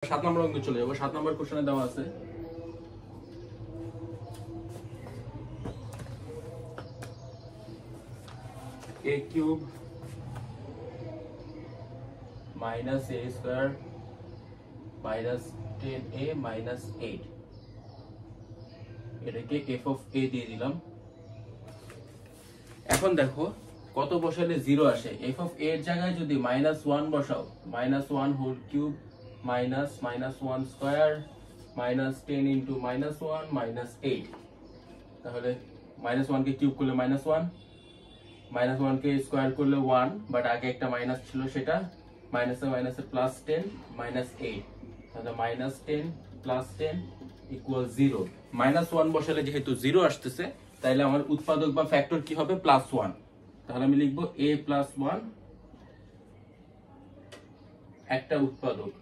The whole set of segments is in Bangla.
7 নম্বর অঙ্কে চলে যাব। 7 নম্বর কোশ্চেনে দেওয়া আছে a cube minus a square minus 10a minus 8 এটাকে f অফ a দিয়ে দিলাম। এখন দেখো কত বসালে 0 আসে। f অফ a এর জায়গায় যদি -1 বসাও, -1 whole cube minus -1 square minus 10 into -1 minus 8, তাহলে -1 কে কিউব করলে -1, -1 কে স্কয়ার করলে 1, বাট আগে একটা মাইনাস ছিল সেটা মাইনাসে মাইনাসে প্লাস 10 মাইনাস 8, তাহলে -10 প্লাস 10 ইকুয়াল 0। -1 বসালে যেহেতু 0 আসতেছে তাইলে আমার উৎপাদক বা ফ্যাক্টর কি হবে? +1। তাহলে আমি লিখবো a প্লাস 1 একটা উৎপাদক।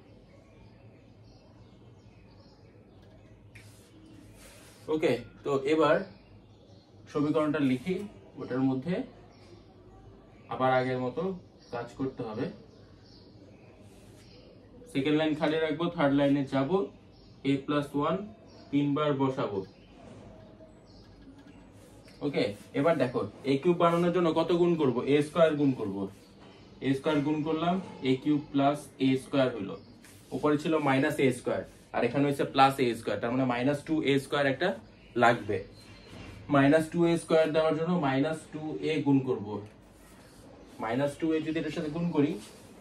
ওকে, তো এবার সমীকরণটা লিখি, ওটার মধ্যে আবার আগের মতো কাজ করতে হবে। সেকেন্ড লাইন খালি রাখবো, থার্ড লাইনে যাব, a প্লাস 1 তিনবার বসাবো। ওকে, এবার দেখো a কিউব বানানোর জন্য কত গুণ করব? a স্কয়ার গুণ করব। a স্কয়ার গুণ করলাম, a cube plus a square হলো। উপরে ছিল মাইনাস a স্কয়ার আর এখানে হচ্ছে প্লাস a স্কয়ার, তার মানে -2a স্কয়ার একটা লাগবে। -2a স্কয়ার দেওয়ার জন্য -2a গুণ করব। -2a যদি এটার সাথে গুণ করি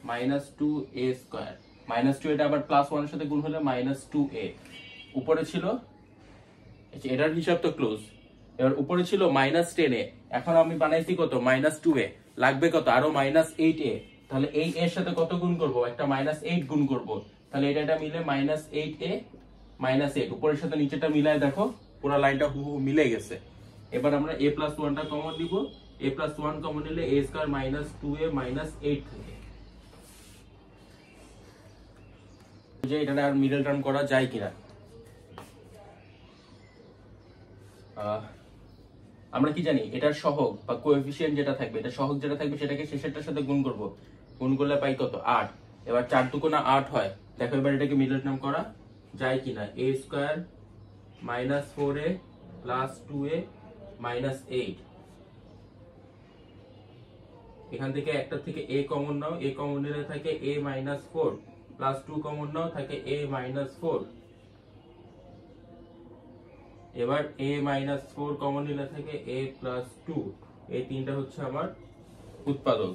-2a স্কয়ার, -2 এটা আবার +1 এর সাথে গুণ হলে -2a। উপরে ছিল, এটার হিসাব তো ক্লোজ। এবার উপরে ছিল -10a, এখন আমি বানাইছি কত? -2a, লাগবে কত? আরো -8a। তাহলে এই এর সাথে কত গুণ করব? একটা -8 গুণ করব। তাহলে এটা মিলে -8a -8, উপরের সাথে নিচেটা মিলায় দেখো পুরো লাইনটা হুবহু মিলে গেছে। এবার আমরা a প্লাস 1টা কমন নিব, a প্লাস 1 কমন নিলে a স্কয়ার -2a -8 থাকে। যে এটা আর মিডল টার্ম করা যায় কিনা। আমরা কি জানি? এটার সহগ বা কোএফিসিয়েন্ট যেটা থাকবে, এটা সহগ যেটা থাকবে সেটাকে শেষেরটার সাথে গুণ করব। গুণ করলে পাই কত? 8। এবার 4 দুগুণা 8 হয়। দেখো এবার এটাকে মিডল টার্ম করা যায় কিনা। a square -4a plus 2a minus 8, এখান থেকে একটা থেকে a common now, a common নিলে থাকে a -4 প্লাস 2 কমন নাও, থাকে a -4। এবার a -4 কমন নিলে থাকে a প্লাস 2। এই তিনটা হচ্ছে আমার উৎপাদক।